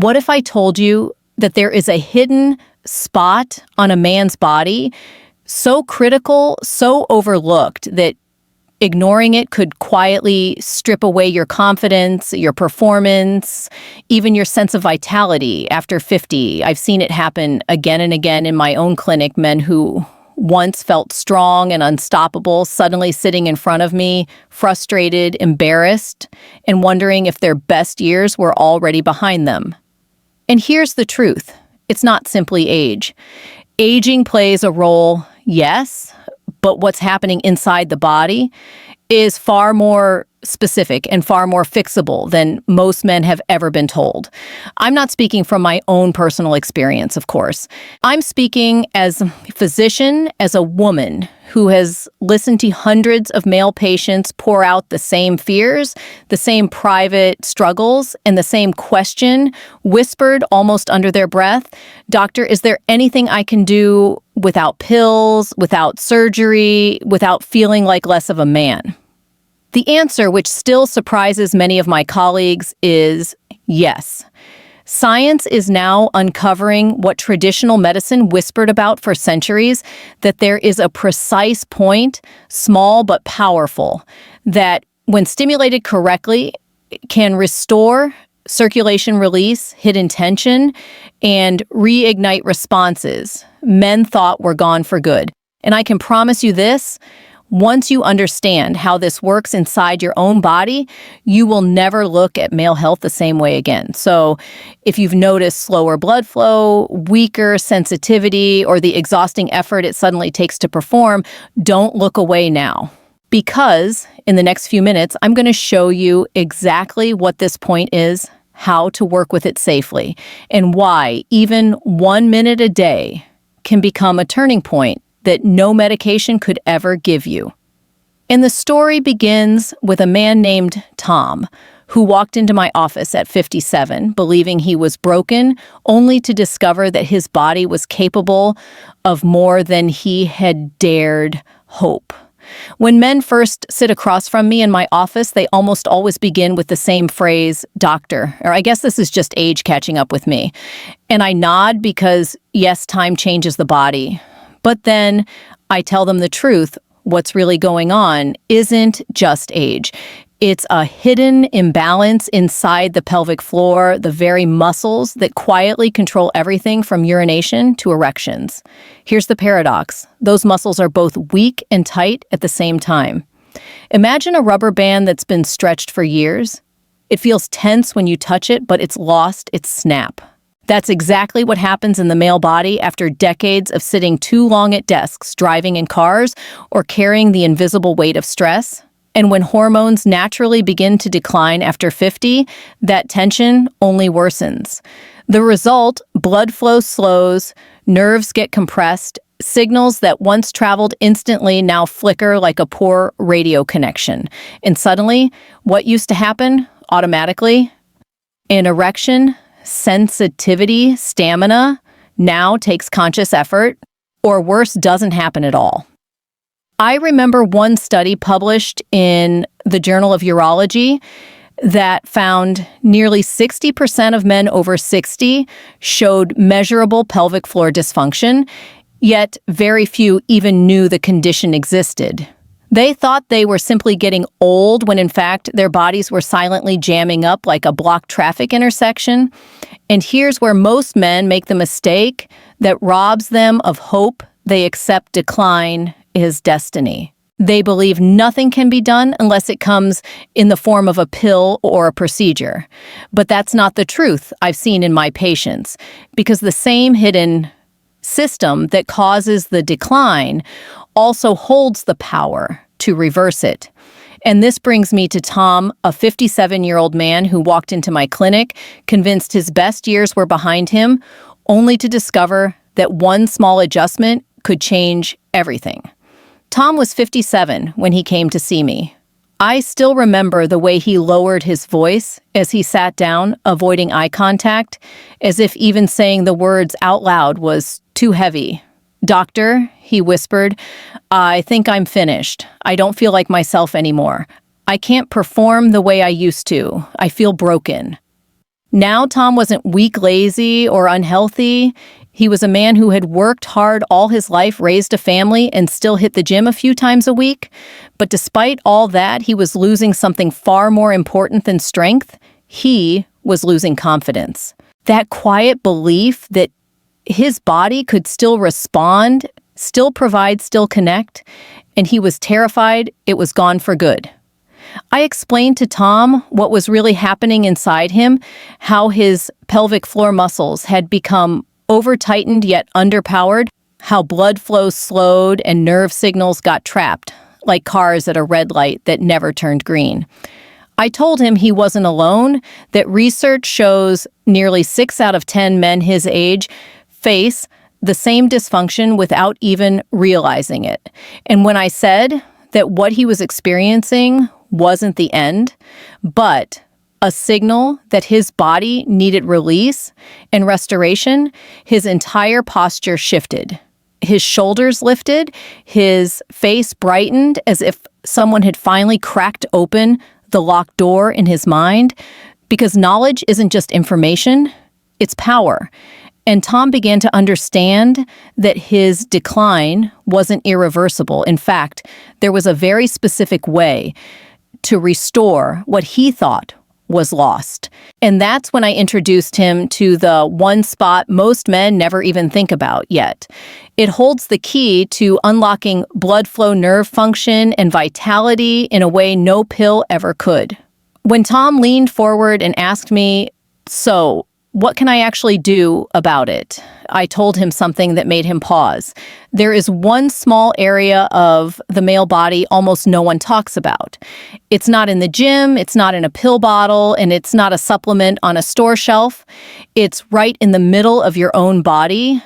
What if I told you that there is a hidden spot on a man's body so critical, so overlooked that ignoring it could quietly strip away your confidence, your performance, even your sense of vitality after 50. I've seen it happen again and again in my own clinic, men who once felt strong and unstoppable, suddenly sitting in front of me, frustrated, embarrassed, and wondering if their best years were already behind them. And here's the truth. It's not simply age. Aging plays a role, yes, but what's happening inside the body is far more specific and far more fixable than most men have ever been told. I'm not speaking from my own personal experience, of course. I'm speaking as a physician, as a woman who has listened to hundreds of male patients pour out the same fears, the same private struggles, and the same question, whispered almost under their breath, "Doctor, is there anything I can do without pills, without surgery, without feeling like less of a man?" The answer, which still surprises many of my colleagues, is yes. Science is now uncovering what traditional medicine whispered about for centuries, that there is a precise point, small but powerful, that when stimulated correctly, can restore circulation release, hidden tension, and reignite responses men thought were gone for good. And I can promise you this, once you understand how this works inside your own body, you will never look at male health the same way again. So if you've noticed slower blood flow, weaker sensitivity, or the exhausting effort it suddenly takes to perform, don't look away now. Because in the next few minutes, I'm going to show you exactly what this point is, how to work with it safely, and why even 1 minute a day can become a turning point that no medication could ever give you. And the story begins with a man named Tom, who walked into my office at 57, believing he was broken, only to discover that his body was capable of more than he had dared hope. When men first sit across from me in my office, they almost always begin with the same phrase, "Doctor," or I guess this is just age catching up with me. And I nod because, yes, time changes the body. But then I tell them the truth. What's really going on isn't just age. It's a hidden imbalance inside the pelvic floor, the very muscles that quietly control everything from urination to erections. Here's the paradox. Those muscles are both weak and tight at the same time. Imagine a rubber band that's been stretched for years. It feels tense when you touch it, but it's lost its snap. That's exactly what happens in the male body after decades of sitting too long at desks, driving in cars, or carrying the invisible weight of stress. And when hormones naturally begin to decline after 50, that tension only worsens. The result, blood flow slows, nerves get compressed, signals that once traveled instantly now flicker like a poor radio connection. And suddenly, what used to happen automatically? An erection, sensitivity, stamina, now takes conscious effort, or worse, doesn't happen at all. I remember one study published in the Journal of Urology that found nearly 60% of men over 60 showed measurable pelvic floor dysfunction, yet very few even knew the condition existed. They thought they were simply getting old when in fact their bodies were silently jamming up like a blocked traffic intersection. And here's where most men make the mistake that robs them of hope. They accept decline is destiny. They believe nothing can be done unless it comes in the form of a pill or a procedure. But that's not the truth I've seen in my patients, because the same hidden system that causes the decline also holds the power to reverse it. And this brings me to Tom, a 57-year-old man who walked into my clinic, convinced his best years were behind him, only to discover that one small adjustment could change everything. Tom was 57 when he came to see me. I still remember the way he lowered his voice as he sat down, avoiding eye contact, as if even saying the words out loud was too heavy. "Doctor," he whispered, "I think I'm finished. I don't feel like myself anymore. I can't perform the way I used to. I feel broken." Now Tom wasn't weak, lazy, or unhealthy. He was a man who had worked hard all his life, raised a family, and still hit the gym a few times a week. But despite all that, he was losing something far more important than strength. He was losing confidence. That quiet belief that his body could still respond, still provide, still connect, and he was terrified it was gone for good. I explained to Tom what was really happening inside him, how his pelvic floor muscles had become over-tightened yet underpowered, how blood flow slowed and nerve signals got trapped, like cars at a red light that never turned green. I told him he wasn't alone, that research shows nearly 6 out of 10 men his age face the same dysfunction without even realizing it. And when I said that what he was experiencing wasn't the end, but a signal that his body needed release and restoration, his entire posture shifted. His shoulders lifted, his face brightened as if someone had finally cracked open the locked door in his mind, because knowledge isn't just information, it's power. And Tom began to understand that his decline wasn't irreversible. In fact, there was a very specific way to restore what he thought was lost. And that's when I introduced him to the one spot most men never even think about yet. It holds the key to unlocking blood flow, nerve function, and vitality in a way no pill ever could. When Tom leaned forward and asked me, "So, what can I actually do about it?" I told him something that made him pause. There is one small area of the male body almost no one talks about. It's not in the gym, it's not in a pill bottle, and it's not a supplement on a store shelf. It's right in the middle of your own body.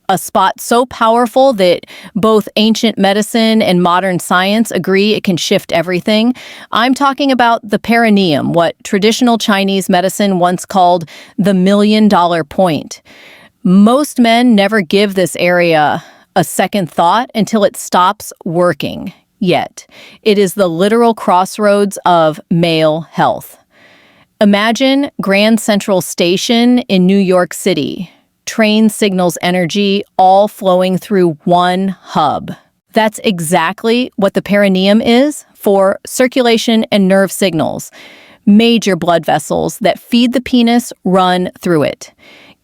A spot so powerful that both ancient medicine and modern science agree it can shift everything. I'm talking about the perineum, what traditional Chinese medicine once called the $1,000,000 point. Most men never give this area a second thought until it stops working. Yet, it is the literal crossroads of male health. Imagine Grand Central Station in New York City. Train signals energy all flowing through one hub. That's exactly what the perineum is for circulation and nerve signals. Major blood vessels that feed the penis run through it.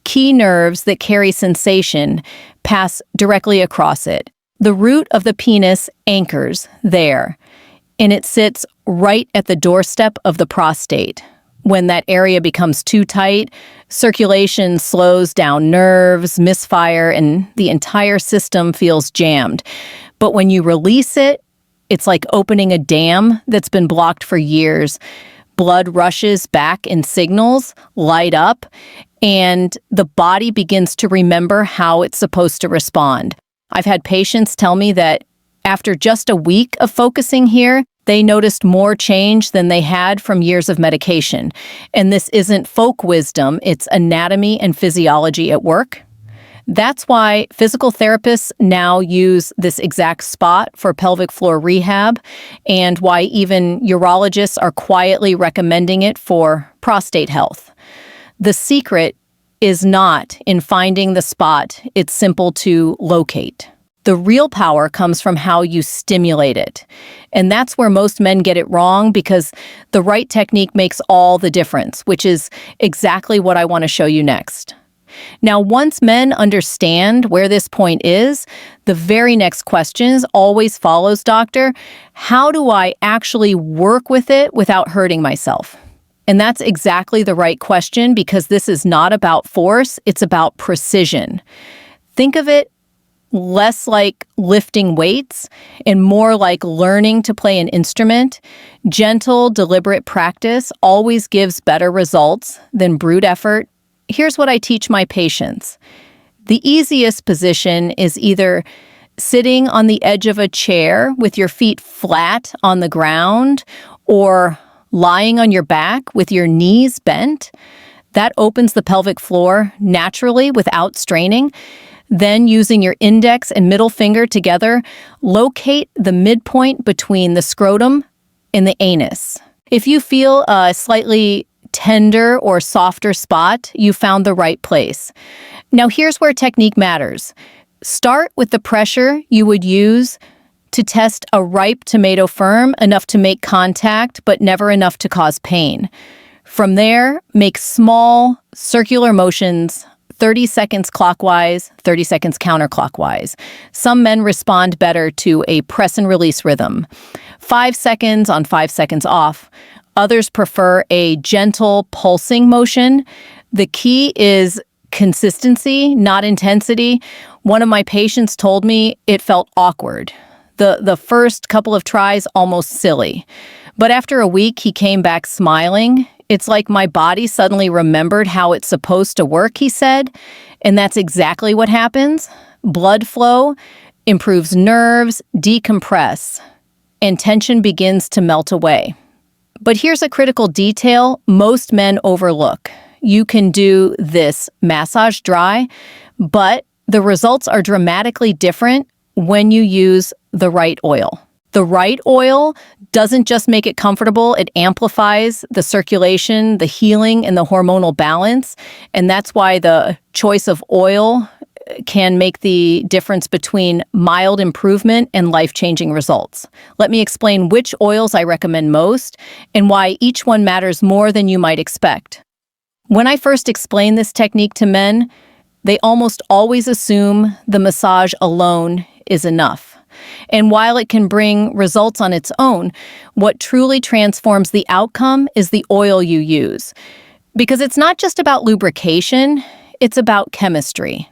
Key nerves that carry sensation pass directly across it. The root of the penis anchors there, and it sits right at the doorstep of the prostate. When that area becomes too tight, circulation slows down nerves, misfire, and the entire system feels jammed. But when you release it, it's like opening a dam that's been blocked for years. Blood rushes back and signals light up, and the body begins to remember how it's supposed to respond. I've had patients tell me that after just a week of focusing here, they noticed more change than they had from years of medication. And this isn't folk wisdom, it's anatomy and physiology at work. That's why physical therapists now use this exact spot for pelvic floor rehab, and why even urologists are quietly recommending it for prostate health. The secret is not in finding the spot, it's simple to locate. The real power comes from how you stimulate it. And that's where most men get it wrong, because the right technique makes all the difference, which is exactly what I want to show you next. Now, once men understand where this point is, the very next question always follows, doctor, how do I actually work with it without hurting myself? And that's exactly the right question, because this is not about force, it's about precision. Think of it less like lifting weights and more like learning to play an instrument. Gentle, deliberate practice always gives better results than brute effort. Here's what I teach my patients. The easiest position is either sitting on the edge of a chair with your feet flat on the ground, or lying on your back with your knees bent. That opens the pelvic floor naturally without straining. Then, using your index and middle finger together, locate the midpoint between the scrotum and the anus. If you feel a slightly tender or softer spot, you found the right place. Now here's where technique matters. Start with the pressure you would use to test a ripe tomato firm enough to make contact, but never enough to cause pain. From there, make small circular motions, 30 seconds clockwise, 30 seconds counterclockwise. Some men respond better to a press and release rhythm. 5 seconds on, 5 seconds off. Others prefer a gentle pulsing motion. The key is consistency, not intensity. One of my patients told me it felt awkward. The first couple of tries, almost silly. But after a week, he came back smiling. It's like my body suddenly remembered how it's supposed to work, he said. And that's exactly what happens. Blood flow improves nerves, decompress, and tension begins to melt away. But here's a critical detail most men overlook. You can do this massage dry, but the results are dramatically different when you use the right oil. The right oil doesn't just make it comfortable, it amplifies the circulation, the healing, and the hormonal balance. And that's why the choice of oil can make the difference between mild improvement and life-changing results. Let me explain which oils I recommend most and why each one matters more than you might expect. When I first explain this technique to men, they almost always assume the massage alone is enough. And while it can bring results on its own, what truly transforms the outcome is the oil you use. Because it's not just about lubrication, it's about chemistry.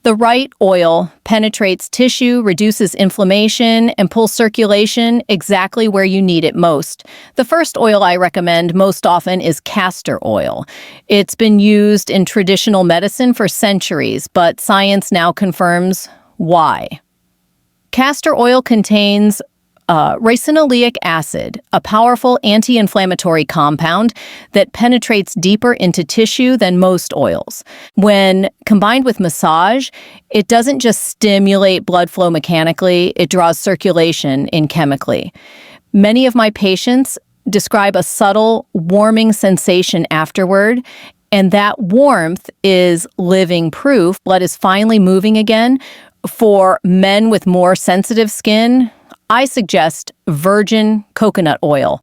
The right oil penetrates tissue, reduces inflammation, and pulls circulation exactly where you need it most. The first oil I recommend most often is castor oil. It's been used in traditional medicine for centuries, but science now confirms why. Castor oil contains ricinoleic acid, a powerful anti-inflammatory compound that penetrates deeper into tissue than most oils. When combined with massage, it doesn't just stimulate blood flow mechanically, it draws circulation in chemically. Many of my patients describe a subtle warming sensation afterward, and that warmth is living proof blood is finally moving again. For men with more sensitive skin, I suggest virgin coconut oil.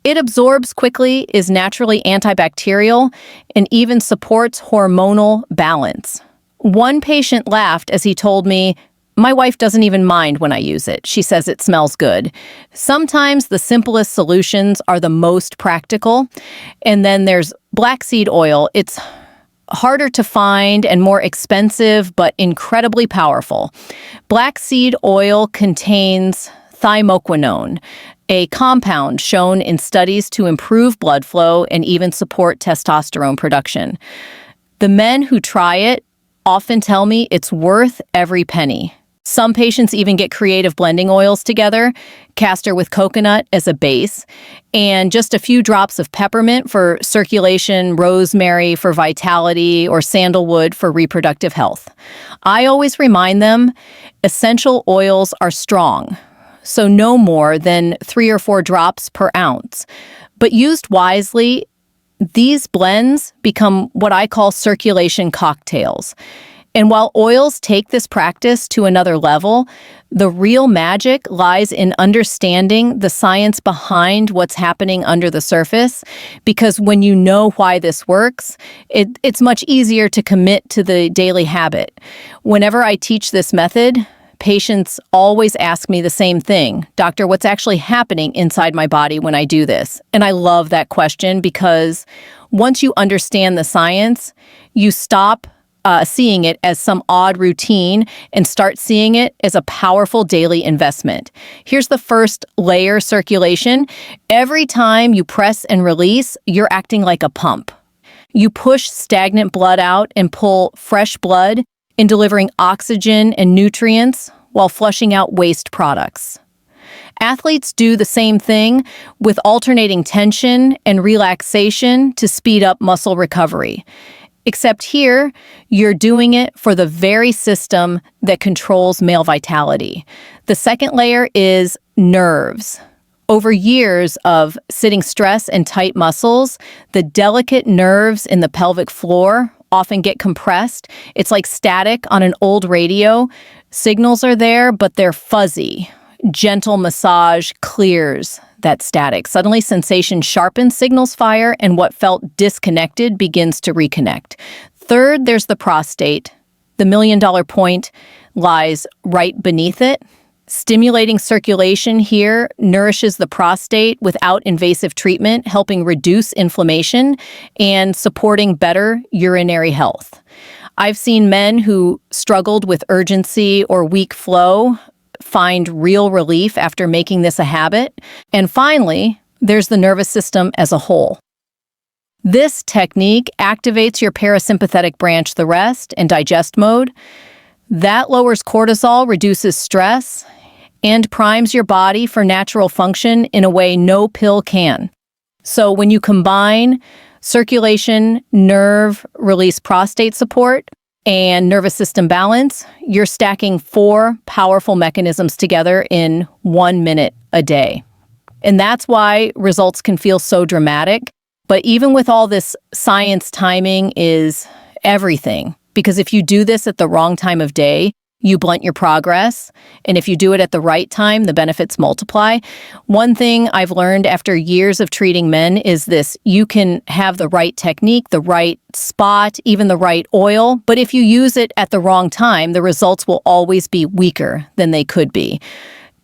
It absorbs quickly, is naturally antibacterial, and even supports hormonal balance. One patient laughed as he told me, "My wife doesn't even mind when I use it. She says it smells good." Sometimes the simplest solutions are the most practical. And then there's black seed oil. It's harder to find and more expensive, but incredibly powerful. Black seed oil contains thymoquinone, a compound shown in studies to improve blood flow and even support testosterone production. The men who try it often tell me it's worth every penny. Some patients even get creative blending oils together, castor with coconut as a base, and just a few drops of peppermint for circulation, rosemary for vitality, or sandalwood for reproductive health. I always remind them essential oils are strong, so no more than 3 or 4 drops per ounce. But used wisely, these blends become what I call circulation cocktails. And while oils take this practice to another level, the real magic lies in understanding the science behind what's happening under the surface, because when you know why this works, it's much easier to commit to the daily habit. Whenever I teach this method, patients always ask me the same thing, "Doctor, what's actually happening inside my body when I do this?" And I love that question because once you understand the science, you stop seeing it as some odd routine and start seeing it as a powerful daily investment. Here's the first layer: circulation. Every time you press and release, you're acting like a pump. You push stagnant blood out and pull fresh blood in, delivering oxygen and nutrients while flushing out waste products. Athletes do the same thing with alternating tension and relaxation to speed up muscle recovery. Except here, you're doing it for the very system that controls male vitality. The second layer is nerves. Over years of sitting stress and tight muscles, the delicate nerves in the pelvic floor often get compressed. It's like static on an old radio. Signals are there, but they're fuzzy. Gentle massage clears that static. Suddenly, sensation sharpens, signals fire, and what felt disconnected begins to reconnect. Third, there's the prostate. The million-dollar point lies right beneath it. Stimulating circulation here nourishes the prostate without invasive treatment, helping reduce inflammation and supporting better urinary health. I've seen men who struggled with urgency or weak flow find real relief after making this a habit. And finally, there's the nervous system as a whole. This technique activates your parasympathetic branch, the rest and digest mode. That lowers cortisol, reduces stress, and primes your body for natural function in a way no pill can. So when you combine circulation, nerve, release prostate support, and nervous system balance, you're stacking 4 powerful mechanisms together in 1 minute a day. And that's why results can feel so dramatic. But even with all this science, timing is everything. Because if you do this at the wrong time of day, you blunt your progress. And if you do it at the right time, the benefits multiply. One thing I've learned after years of treating men is this: you can have the right technique, the right spot, even the right oil, but if you use it at the wrong time, the results will always be weaker than they could be.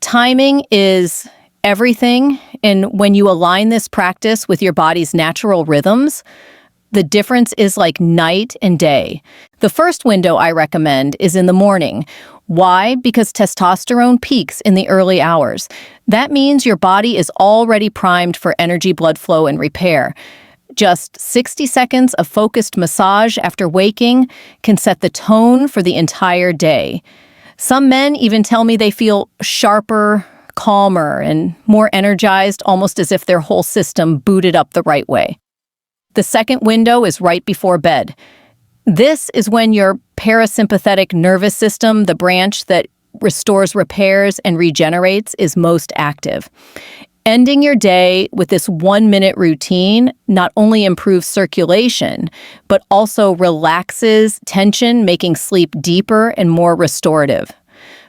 Timing is everything, and when you align this practice with your body's natural rhythms, the difference is like night and day. The first window I recommend is in the morning. Why? Because testosterone peaks in the early hours. That means your body is already primed for energy, blood flow, and repair. Just 60 seconds of focused massage after waking can set the tone for the entire day. Some men even tell me they feel sharper, calmer, and more energized, almost as if their whole system booted up the right way. The second window is right before bed. This is when your parasympathetic nervous system, the branch that restores, repairs, and regenerates, is most active. Ending your day with this 1-minute routine not only improves circulation, but also relaxes tension, making sleep deeper and more restorative.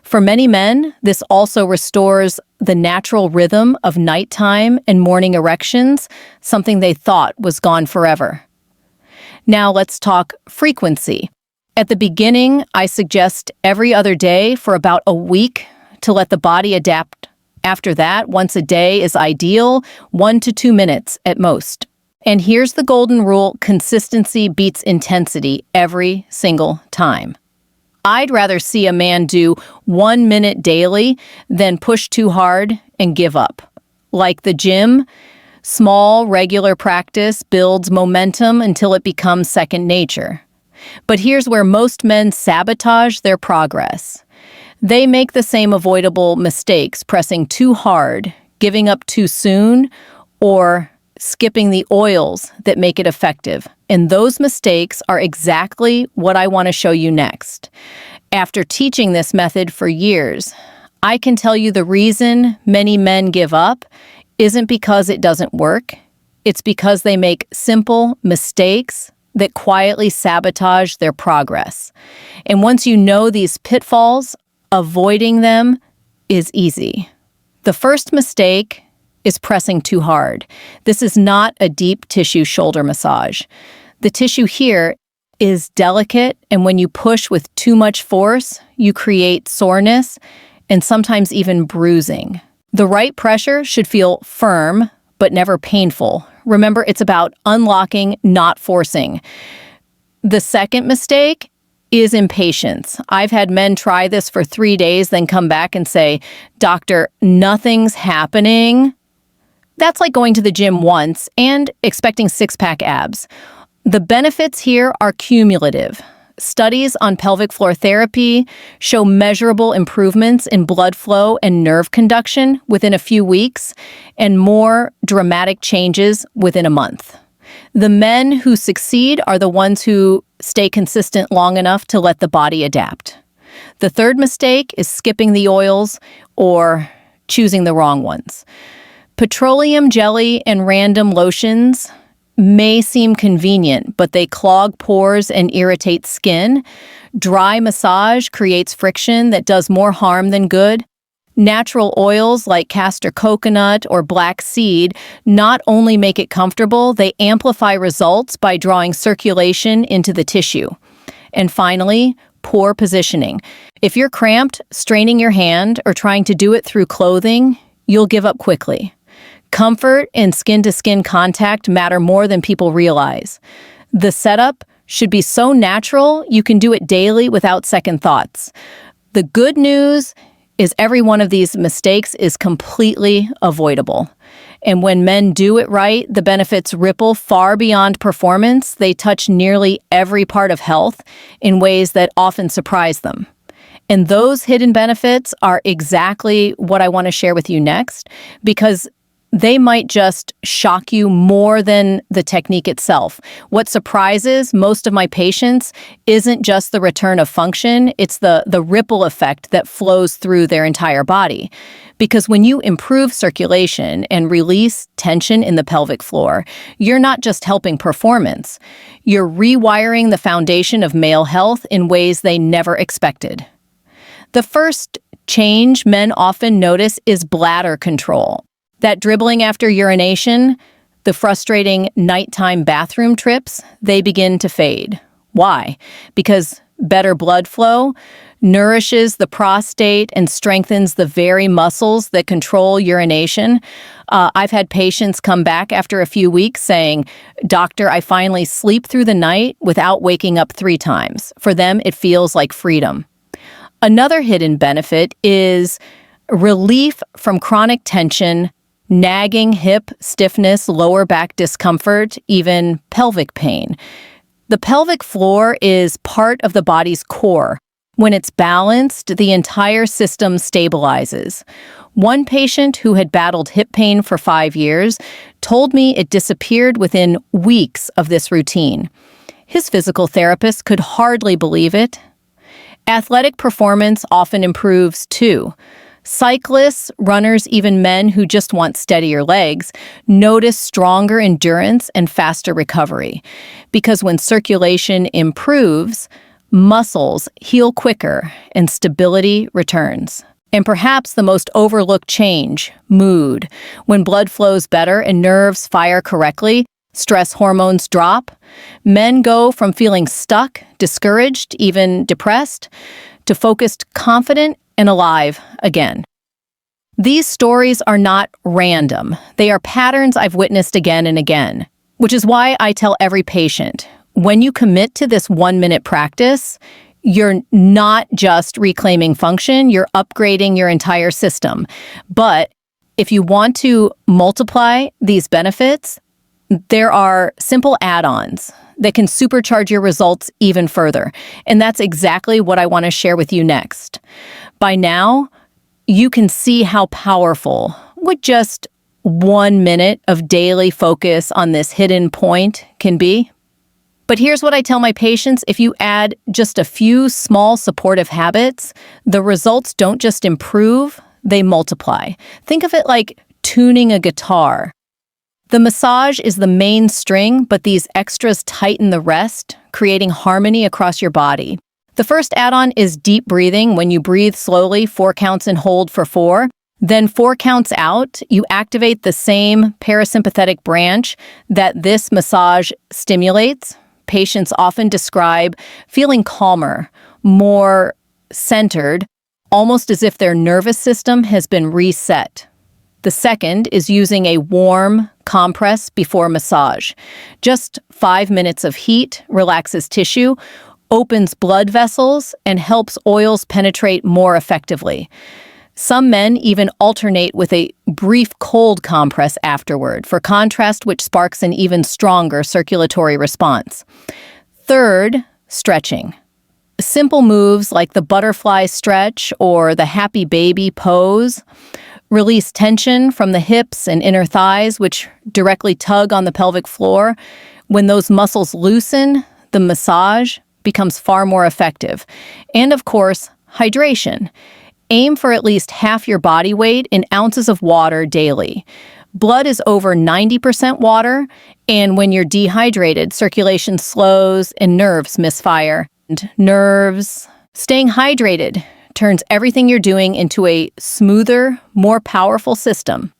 For many men, this also restores the natural rhythm of nighttime and morning erections, something they thought was gone forever. Now let's talk frequency. At the beginning, I suggest every other day for about a week to let the body adapt. After that, once a day is ideal, 1 to 2 minutes at most. And here's the golden rule: consistency beats intensity every single time. I'd rather see a man do 1 minute daily than push too hard and give up. Like the gym, small, regular practice builds momentum until it becomes second nature. But here's where most men sabotage their progress. They make the same avoidable mistakes: pressing too hard, giving up too soon, or skipping the oils that make it effective. And those mistakes are exactly what I want to show you next. After teaching this method for years, I can tell you the reason many men give up isn't because it doesn't work. It's because they make simple mistakes that quietly sabotage their progress. And once you know these pitfalls, avoiding them is easy. The first mistake is pressing too hard. This is not a deep tissue shoulder massage. The tissue here is delicate, and when you push with too much force, you create soreness and sometimes even bruising. The right pressure should feel firm, but never painful. Remember, it's about unlocking, not forcing. The second mistake is impatience. I've had men try this for 3 days, then come back and say, "Doctor, nothing's happening." That's like going to the gym once and expecting six-pack abs. The benefits here are cumulative. Studies on pelvic floor therapy show measurable improvements in blood flow and nerve conduction within a few weeks, and more dramatic changes within a month. The men who succeed are the ones who stay consistent long enough to let the body adapt. The third mistake is skipping the oils or choosing the wrong ones. Petroleum jelly and random lotions may seem convenient, but they clog pores and irritate skin. Dry massage creates friction that does more harm than good. Natural oils like castor coconut or black seed not only make it comfortable, they amplify results by drawing circulation into the tissue. And finally, poor positioning. If you're cramped, straining your hand, or trying to do it through clothing, you'll give up quickly. Comfort and skin-to-skin contact matter more than people realize. The setup should be so natural you can do it daily without second thoughts. The good news is every one of these mistakes is completely avoidable. And when men do it right, the benefits ripple far beyond performance. They touch nearly every part of health in ways that often surprise them. And those hidden benefits are exactly what I want to share with you next, because they might just shock you more than the technique itself. What surprises most of my patients isn't just the return of function, it's the ripple effect that flows through their entire body. Because when you improve circulation and release tension in the pelvic floor, you're not just helping performance, you're rewiring the foundation of male health in ways they never expected. The first change men often notice is bladder control. That dribbling after urination, the frustrating nighttime bathroom trips, they begin to fade. Why? Because better blood flow nourishes the prostate and strengthens the very muscles that control urination. I've had patients come back after a few weeks saying, "Doctor, I finally sleep through the night without waking up 3 times." For them, it feels like freedom. Another hidden benefit is relief from chronic tension, nagging hip stiffness, lower back discomfort, even pelvic pain. The pelvic floor is part of the body's core. When it's balanced, the entire system stabilizes. One patient who had battled hip pain for 5 years told me it disappeared within weeks of this routine. His physical therapist could hardly believe it. Athletic performance often improves too. Cyclists, runners, even men who just want steadier legs notice stronger endurance and faster recovery. Because when circulation improves, muscles heal quicker and stability returns. And perhaps the most overlooked change, mood. When blood flows better and nerves fire correctly, stress hormones drop. Men go from feeling stuck, discouraged, even depressed, to focused, confident, and alive again. These stories are not random. They are patterns I've witnessed again and again, which is why I tell every patient, when you commit to this 1-minute practice, you're not just reclaiming function, you're upgrading your entire system. But if you want to multiply these benefits, there are simple add-ons that can supercharge your results even further. And that's exactly what I want to share with you next. By now, you can see how powerful, with just 1 minute of daily focus on this hidden point, can be. But here's what I tell my patients: if you add just a few small supportive habits, the results don't just improve, they multiply. Think of it like tuning a guitar. The massage is the main string, but these extras tighten the rest, creating harmony across your body. The first add-on is deep breathing. When you breathe slowly, 4 counts and hold for 4, then 4 counts out, you activate the same parasympathetic branch that this massage stimulates. Patients often describe feeling calmer, more centered, almost as if their nervous system has been reset. The second is using a warm compress before massage. Just 5 minutes of heat relaxes tissue, opens blood vessels, and helps oils penetrate more effectively. Some men even alternate with a brief cold compress afterward for contrast, which sparks an even stronger circulatory response. Third, stretching. Simple moves like the butterfly stretch or the happy baby pose release tension from the hips and inner thighs, which directly tug on the pelvic floor. When those muscles loosen, the massage becomes far more effective. And of course, hydration. Aim for at least half your body weight in ounces of water daily. Blood is over 90% water, and when you're dehydrated, circulation slows and nerves misfire. And staying hydrated turns everything you're doing into a smoother, more powerful system.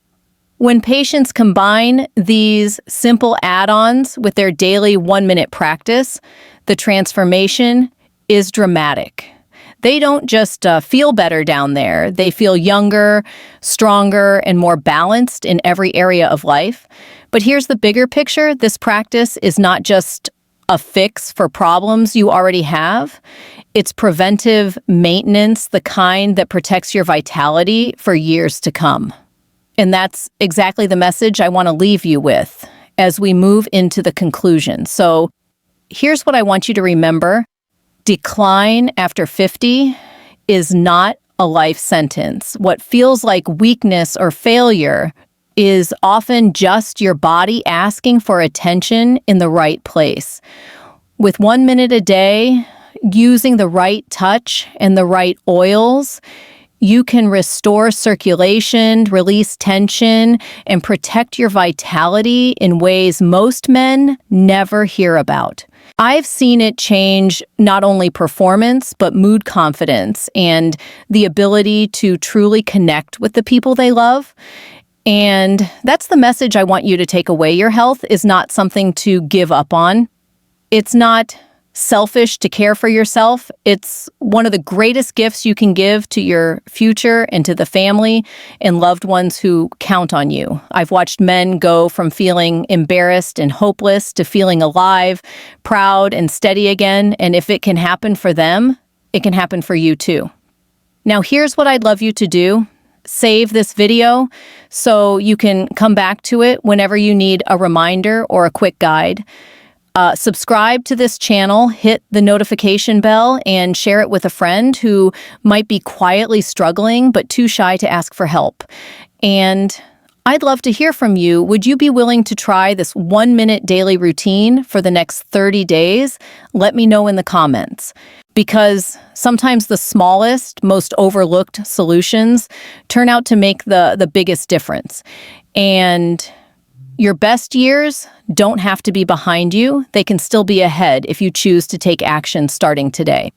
When patients combine these simple add-ons with their daily 1-minute practice, the transformation is dramatic. They don't just feel better down there. They feel younger, stronger, and more balanced in every area of life. But here's the bigger picture. This practice is not just a fix for problems you already have. It's preventive maintenance, the kind that protects your vitality for years to come. And that's exactly the message I want to leave you with as we move into the conclusion. So here's what I want you to remember. Decline after 50 is not a life sentence. What feels like weakness or failure is often just your body asking for attention in the right place. With 1 minute a day, using the right touch and the right oils, you can restore circulation, release tension, and protect your vitality in ways most men never hear about. I've seen it change not only performance, but mood confidence and the ability to truly connect with the people they love. And that's the message I want you to take away. Your health is not something to give up on. It's not selfish to care for yourself. It's one of the greatest gifts you can give to your future and to the family and loved ones who count on you. I've watched men go from feeling embarrassed and hopeless to feeling alive, proud, and steady again. And if it can happen for them, it can happen for you too. Now, here's what I'd love you to do. Save this video so you can come back to it whenever you need a reminder or a quick guide. Subscribe to this channel, hit the notification bell, and share it with a friend who might be quietly struggling but too shy to ask for help. And I'd love to hear from you. Would you be willing to try this 1-minute daily routine for the next 30 days? Let me know in the comments. Because sometimes the smallest, most overlooked solutions turn out to make the biggest difference. And your best years don't have to be behind you. They can still be ahead if you choose to take action starting today.